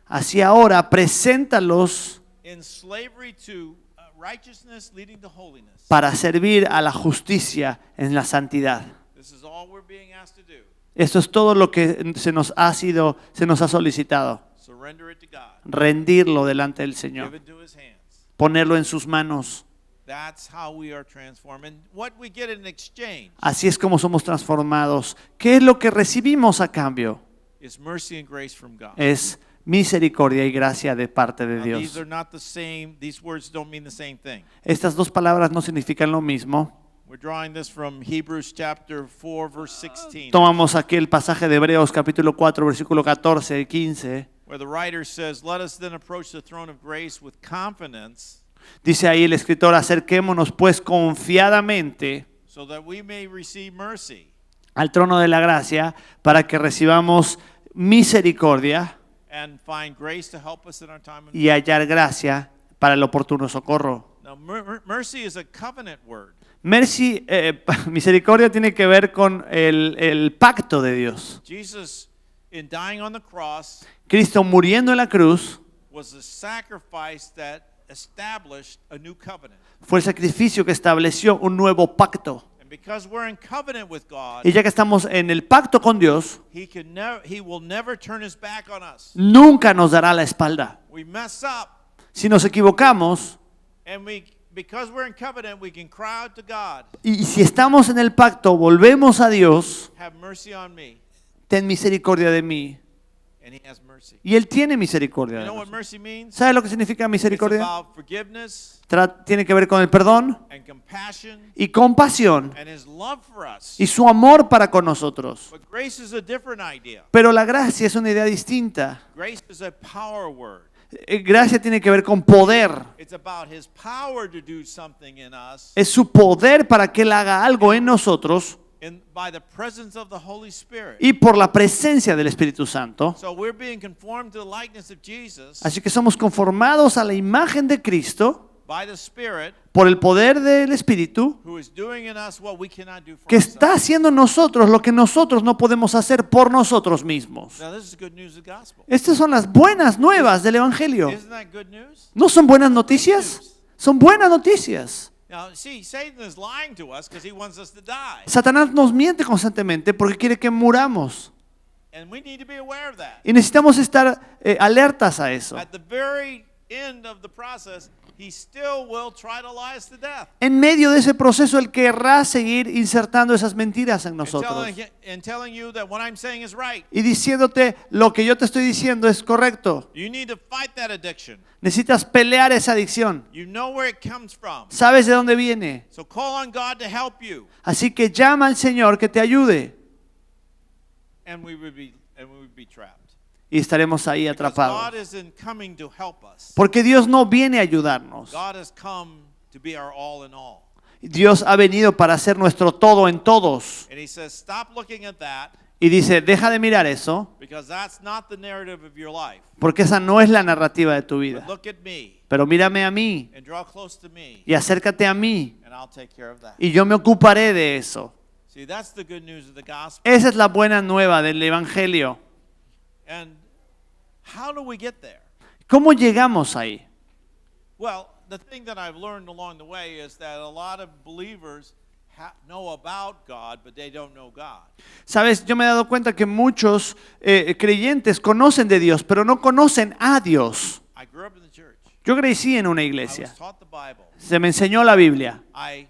así ahora preséntalos in slavery to righteousness leading to holiness. para servir a la justicia en la santidad. This is all we're being asked to do. Esto es todo lo que se nos ha solicitado. Surrender it to God. Rendirlo delante del Give Señor. it to his hands. Ponerlo en sus manos. That's how we are transformed. And what we get in exchange Así es como somos transformados. ¿Qué es lo que recibimos a cambio? is mercy and grace from God. Es misericordia y gracia de parte de Now, these Dios. are not the same. These words don't mean the same thing. Estas dos palabras no significan lo mismo. We're drawing this from Hebrews chapter 4, verse 16, Tomamos aquí el pasaje de Hebreos capítulo 4, versículo 14 y 15. where the writer says, "Let us then approach the throne of grace with confidence, Dice ahí el escritor, acerquémonos pues confiadamente so that we may receive mercy al trono de la gracia para que recibamos misericordia and find grace to help us in our time of need." y hallar gracia para el oportuno socorro. Now, mercy is a covenant word. Misericordia tiene que ver con el pacto de Dios. Jesus, in dying on the cross, Cristo muriendo en la cruz was a sacrifice that established a new covenant. fue el sacrificio que estableció un nuevo pacto. And because we're in covenant with God, Y ya que estamos en el pacto con Dios, He will never turn his back on us. nunca nos dará la espalda. We mess up, Si nos equivocamos and because we're in covenant, we can cry out to God, y si estamos en el pacto, volvemos a Dios, "Have mercy on me," ten misericordia de mí. and He has mercy. Y Él tiene misericordia You de know what nosotros. mercy means? ¿Sabe lo que significa It's misericordia? about forgiveness Tiene que ver con el perdón and compassion y compasión and His love for us. y su amor para con nosotros. But grace is a different idea. Pero la gracia es una idea distinta. Grace is a power word. Gracia tiene que ver con poder. It's about His power to do something in us, Es su poder para que Él haga algo en nosotros by the presence of the Holy Spirit. y por la presencia del Espíritu Santo. So we're being conformed to the likeness of Jesus Así que somos conformados a la imagen de Cristo by the Spirit, por el poder del Espíritu, who is doing in us what we cannot do for que está ourselves. haciendo en nosotros lo que nosotros no podemos hacer por nosotros mismos. Now this is good news of the gospel. Estas son las buenas nuevas del Evangelio. Isn't that good news? ¿No son buenas noticias? Son buenas noticias. Now, see, Satan is lying to us because he wants us to die. Satanás nos miente constantemente porque quiere que muramos. And we need to be aware of that. Y necesitamos estar alertas a eso. At the very end of the process, he still will try to lie us to death. En medio de ese proceso, Él querrá seguir insertando esas mentiras en nosotros. And telling you that what I'm saying is right. Y diciéndote lo que yo te estoy diciendo es correcto. You need to fight that addiction. Necesitas pelear esa adicción. You know where it comes from. Sabes de dónde viene. So call on God to help you. Así que llama al Señor que te ayude. And we would be trapped. Y estaremos ahí Because atrapados. God isn't coming to help us. Porque Dios no viene a ayudarnos. God has come to be our all in all. Dios ha venido para ser nuestro todo en todos. And he says, stop looking at that Y dice, deja de mirar eso, because that's not the narrative of your life. porque esa no es la narrativa de tu But vida. look at me Pero mírame a mí and draw close to me y acércate a mí and I'll take care of that. y yo me ocuparé de eso. See, that's the good news of the gospel. Esa es la buena nueva del Evangelio. And how do we get there? ¿Cómo llegamos ahí? Well, the thing that I've learned along the way is that a lot of believers know about God, but they don't know God. Sabes, yo me he dado cuenta que muchos creyentes conocen de Dios, pero no conocen a Dios. I grew up in the church. Yo crecí en una I iglesia. was taught the Bible. Se me enseñó la Biblia. I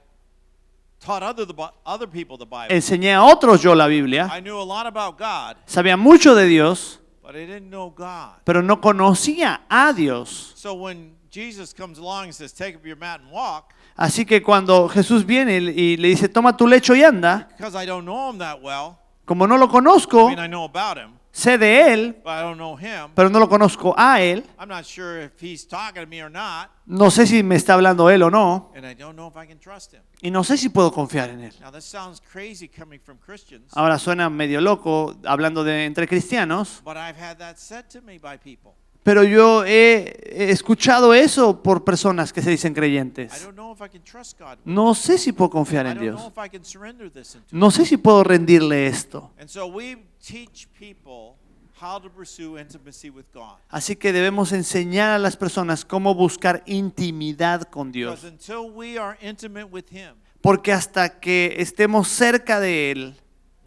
taught other people the Bible. Enseñé a otros yo la Biblia. I knew a lot about God, Sabía mucho de Dios, but I didn't know God. pero no conocía a Dios. So when Jesus comes along and says, take up your mat and walk, Así que cuando Jesús viene y le dice, toma tu lecho y anda, because I don't know him that well, como no lo I conozco, mean, I know about him, sé de él, but I don't know him. pero no lo conozco a él. I'm not sure if he's talking to me or not, No sé si me está hablando él o no. and I don't know if I can trust him. Y no sé si puedo confiar en él. Now, this sounds crazy coming from Christians, Ahora suena medio loco hablando de entre cristianos, but I've had that said to me by people. pero yo he escuchado eso por personas que se dicen I creyentes. don't know if I can trust God. No sé si puedo confiar I en don't know Dios. if I can surrender this into. No sé si puedo rendirle esto. And so we teach people how to pursue intimacy with God. Así que debemos enseñar a las personas cómo buscar intimidad con Because Dios. until we are intimate with Him, Porque hasta que estemos cerca de Él,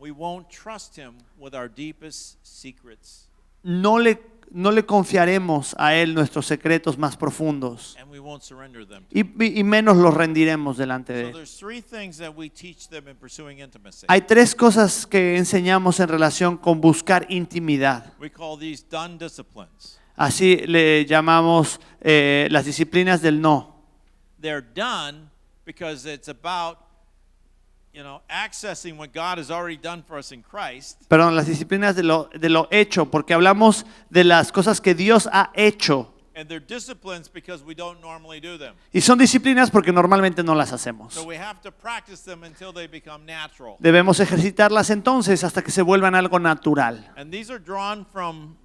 we won't trust Him with our deepest secrets, no le confiaremos a Él nuestros secretos más profundos. and we won't surrender them. Y menos los rendiremos delante de So Él. there's three things that we teach them in pursuing intimacy. Hay tres cosas que enseñamos en relación con buscar intimidad. We call these done disciplines. Así le llamamos las disciplinas del no. They're done because it's about, accessing what God has already done for us in Christ. Perdón, las disciplinas de lo hecho, porque hablamos de las cosas que Dios ha hecho. And they're disciplines because we don't normally do them. Y son disciplinas porque normalmente no las hacemos. So we have to practice them until they become natural. Debemos ejercitarlas entonces hasta que se vuelvan algo natural. And these are drawn from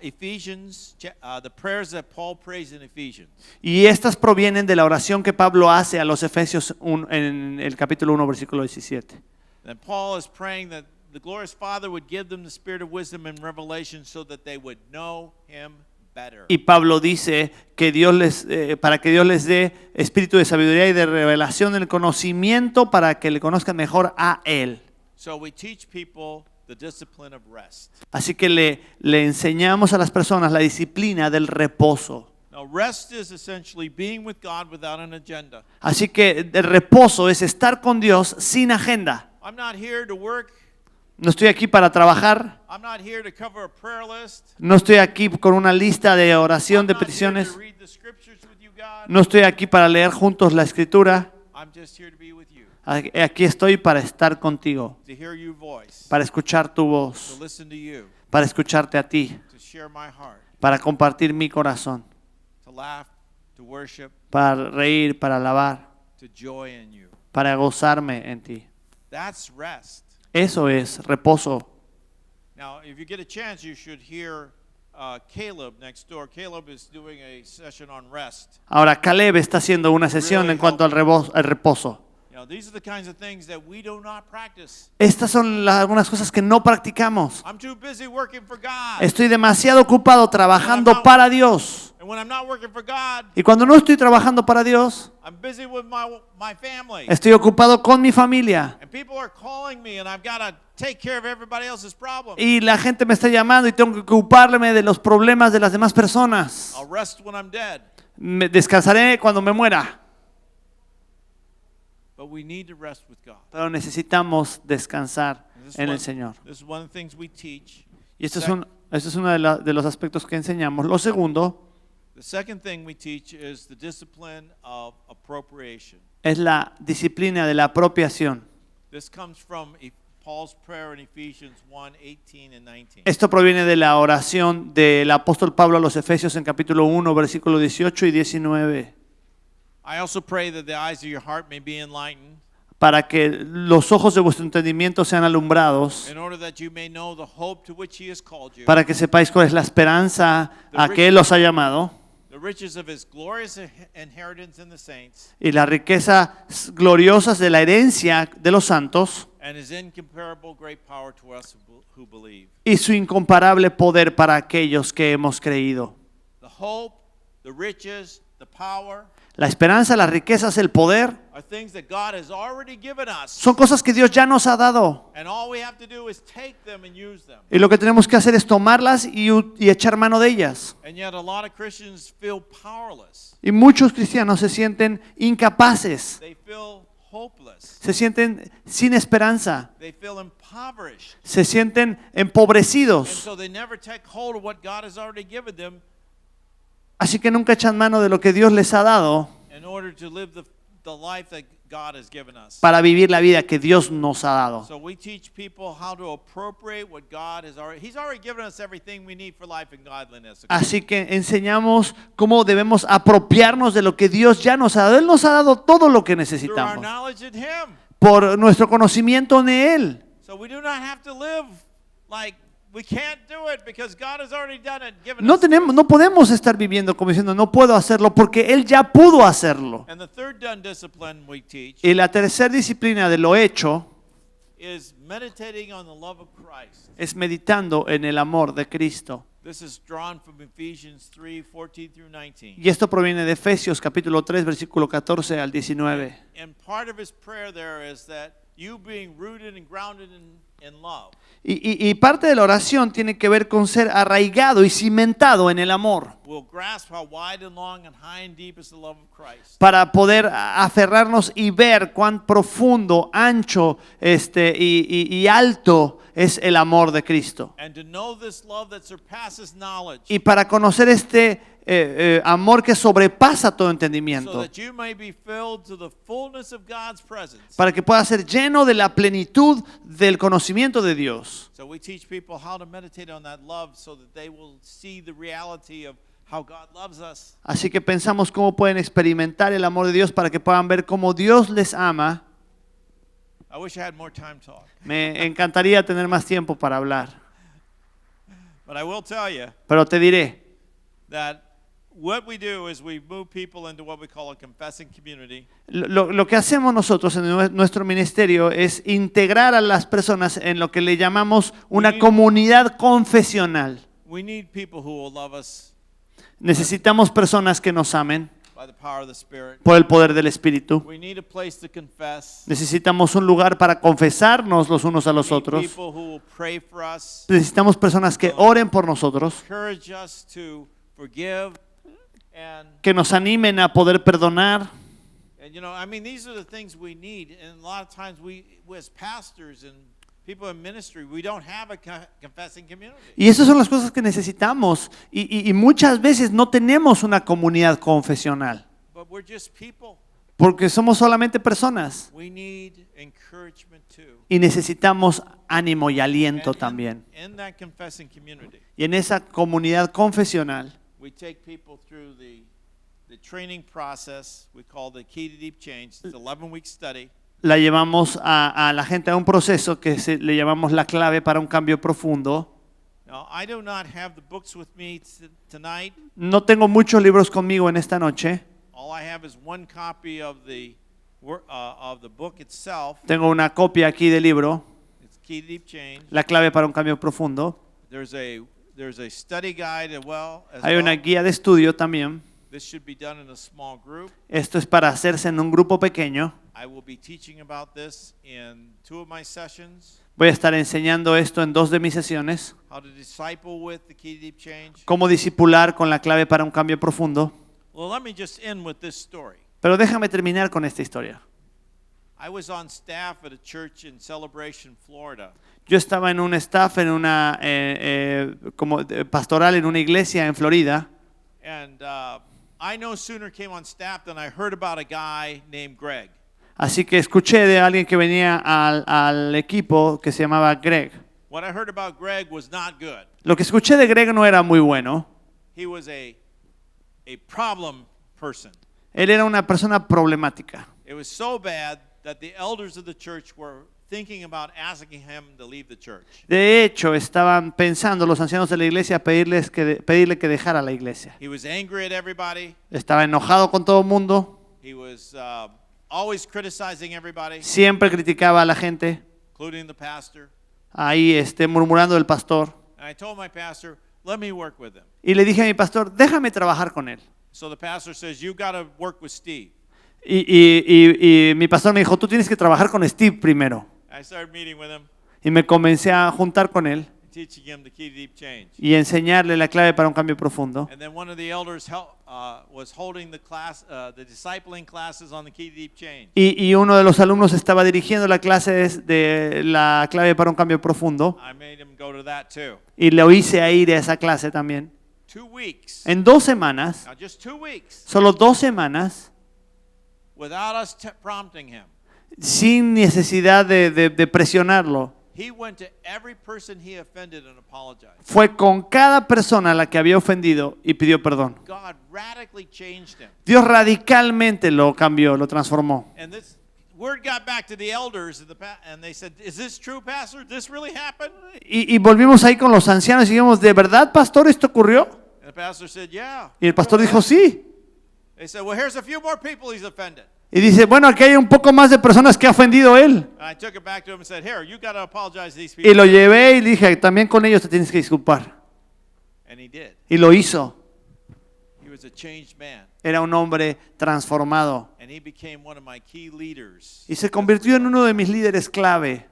Ephesians, the prayers that Paul prays in Ephesians. Y estas provienen de la oración que Pablo hace a los Efesios en el capítulo 1, versículo 17. And Paul is praying that the glorious Father would give them the spirit of wisdom and revelation so that they would know Him better. Y Pablo dice que para que Dios les dé espíritu de sabiduría y de revelación del conocimiento para que le conozcan mejor a Él. So we teach people the discipline of rest. Así que le enseñamos a las personas la disciplina del reposo. Now, rest is essentially being with God without an agenda. Así que el reposo es estar con Dios sin agenda. I'm not here to work. No estoy aquí para trabajar. I'm not here to cover a prayer list. No estoy aquí con una lista de oración, I'm de not here peticiones. to read the scriptures with you, God. No estoy aquí para leer juntos la escritura. I'm just here to be with you, Aquí estoy para estar contigo, to hear your voice, para escuchar tu to voz, listen to you, para escucharte a ti, to share my heart, para compartir mi corazón, to laugh, to worship, para reír, para alabar, to joy in you. para gozarme en ti. That's rest. Eso es reposo. Now, if you get a chance, you should hear Caleb next door. Caleb is doing a session on rest. Ahora, Caleb está haciendo una sesión en cuanto al reposo. You know, these are the kinds of things that we do not practice. Estas son algunas cosas que no practicamos. I'm too busy working for God. Estoy demasiado ocupado trabajando para Dios. And when I'm not working for God, Y cuando no estoy trabajando para Dios, I'm busy with my family. estoy ocupado con mi familia. And people are calling me and I've got to take care of everybody else's problems. Y la gente me está llamando y tengo que ocuparme de los problemas de las demás personas. I'll rest when I'm dead. Me descansaré cuando me muera. But we need to rest with God. Pero necesitamos descansar en el Señor. This is one of the things we teach. Y esto es uno de los aspectos que enseñamos. Lo segundo The second thing we teach is the discipline of appropriation. es la disciplina de la apropiación. This comes from Paul's prayer in Ephesians 1:18 and 19. Esto proviene de la oración del apóstol Pablo a los Efesios en capítulo 1, versículos 18 y 19. I also pray that the eyes of your heart may be enlightened, Para que los ojos de vuestro entendimiento sean alumbrados, in order that you may know the hope to which he has called you, para que sepáis cuál es la esperanza a que Él os ha llamado the riches of his glorious inheritance in the saints, y las riquezas gloriosas de la herencia de los santos and his incomparable great power to us who believe. y su incomparable poder para aquellos que hemos creído. The hope, the riches, the power La esperanza, las riquezas, el poder are things that God has already given us. son cosas que Dios ya nos ha dado. And all we have to do is take them and use them. Y lo que tenemos que hacer es tomarlas y echar mano de ellas. And yet a lot of Christians feel powerless. Y muchos cristianos se sienten incapaces, They feel hopeless. se sienten sin esperanza, They feel impoverished. se sienten And empobrecidos. so they never take hold of what God has already given them Así que nunca echan mano de lo que Dios les ha dado in order to live the life that God has given us. para vivir la vida que Dios nos ha dado. So we teach people how to appropriate what God has already. He's already given us everything we need for life and godliness. Así que enseñamos cómo debemos apropiarnos de lo que Dios ya nos ha dado. Él nos ha dado todo lo que Through our necesitamos knowledge in Him. por nuestro conocimiento en Él. So we do not have to live like we can't do it because God has already done it, given No us. no podemos estar viviendo como diciendo no puedo hacerlo porque Él ya pudo hacerlo. And the third discipline we teach Y la tercera disciplina de lo hecho is meditating on the love of Christ. es meditando en el amor de Cristo. This is drawn from Ephesians 3:14 through 19. Y esto proviene de Efesios capítulo 3 versículo 14 al 19. And part of his prayer there is that you being rooted and grounded in love. Y parte de la oración tiene que ver con ser arraigado y cimentado en el amor. Will grasp how wide and long and high and deep is the love of Christ. Para poder aferrarnos y ver cuán profundo, ancho y alto es el amor de Cristo. And to know this love that surpasses knowledge. Y para conocer este amor que sobrepasa todo So entendimiento. that you may be filled to the fullness of God's presence. Para que pueda ser lleno de la plenitud del conocimiento de Dios. So we teach people how to meditate on that love so that they will see the reality of how God loves us. Así que pensamos cómo pueden experimentar el amor de Dios para que puedan ver cómo Dios les ama. I wish I had more time to talk. Me encantaría tener más tiempo para hablar. But I will tell you Pero te diré that what we do is we move people into what we call a confessing community. Lo que hacemos nosotros en nuestro ministerio es integrar a las personas en lo que le llamamos una comunidad confesional. We need people who will love us Necesitamos personas que nos amen by the power of the Spirit. por el poder del Espíritu. We need a place to confess. Necesitamos un lugar para confesarnos los unos a los We need otros. people who will pray for us, Necesitamos personas que oren por nosotros, encourage us to forgive, and que nos animen a poder perdonar. you know, I mean, these are the things we need. And a lot of times we as pastors and people in ministry, we don't have a confessing community. Y esas son las cosas que necesitamos. Y muchas veces no tenemos una comunidad confesional. But we're just people. Porque somos solamente personas. We need encouragement too. Y necesitamos ánimo y aliento And también. in that confessing community, Y en esa comunidad confesional we take people through the training process we call the Key to Deep Change. It's an 11-week study. la llevamos a la gente a un proceso que le llamamos la clave para un cambio profundo. Now, I do not have the books with me tonight. No tengo muchos libros conmigo en esta noche. All I have is one copy of the book itself. Tengo una copia aquí del libro, It's Key to Deep Change. La clave para un cambio profundo. There's a study guide as well. Hay una guía de estudio también. This should be done in a small group. Esto es para hacerse en un grupo pequeño. I will be teaching about this in 2 of my sessions. Voy a estar enseñando esto en 2 de mis sesiones. How to disciple with the Key to Deep Change. Cómo discipular con la clave para un cambio profundo. Well, let me just end with this story. Pero déjame terminar con esta historia. I was on staff at a church in Celebration, Florida. Yo estaba en un staff, en una pastoral en una iglesia en Florida. And I no sooner came on staff than I heard about a guy named Greg. Así que escuché de alguien que venía al equipo que se llamaba Greg. What I heard about Greg was not good. Lo que escuché de Greg no era muy bueno. He was a problem person. Él era una persona problemática. It was so bad that the elders of the church were thinking about asking him to leave the church. De hecho, estaban pensando los ancianos de la iglesia pedirle que dejara la iglesia. He was angry at everybody. Estaba enojado con todo el mundo. He was always criticizing everybody, Siempre criticaba a la gente. including the pastor. Ahí murmurando del pastor. And I told my pastor, let me work with him. Y le dije a mi pastor, déjame trabajar con él. So the pastor says, you got to work with Steve. Y mi pastor me dijo, tú tienes que trabajar con Steve primero. I started meeting with him, Y me comencé a juntar con él teaching him the key to deep change. y enseñarle la clave para un cambio profundo. And then one of the elders was holding the class, the discipling classes on the key to deep change. Y uno de los alumnos estaba dirigiendo la clase de la clave para un cambio profundo. I made him go to that too. Y lo hice a ir a esa clase también. 2 weeks. En 2 semanas, Now just 2 weeks, solo 2 semanas, without us prompting him, sin necesidad de presionarlo, he went to every person he offended and apologized. fue con cada persona a la que había ofendido y pidió perdón. God radically changed him. Dios radicalmente lo cambió, lo transformó. And this word got back to the elders and they said, is this true, Pastor? Did this really happen? Y volvimos ahí con los ancianos y dijimos, ¿de verdad, pastor, esto ocurrió? And the pastor said, yeah. Y el pastor dijo, sí. They said, well, here's a few more people he's offended. Y dice, bueno, aquí hay un poco más de personas que ha ofendido él. And I took it back to him and said, here, you got to apologize to these people. Y lo llevé y le dije, también con ellos te tienes que disculpar. And he did. Y lo hizo. He was a changed man. Era un hombre transformado. And he became one of my key leaders. Y se convirtió en uno de mis líderes clave.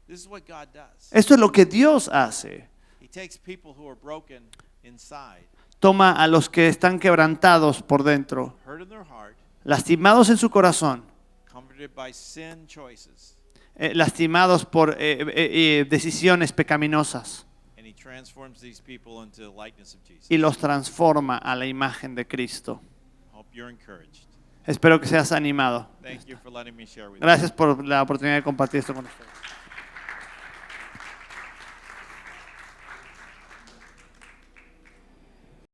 This is what God does. Esto es lo que Dios hace. He takes people who are broken inside, Toma a los que están quebrantados por dentro, hurt in their heart, lastimados en su corazón, comforted by sin choices, lastimados por decisiones pecaminosas, and he transforms these people into the likeness of Jesus. y los transforma a la imagen de Cristo. Hope you're encouraged. Espero que seas animado. Thank you for letting me share with you. Gracias por la oportunidad de compartir esto con ustedes.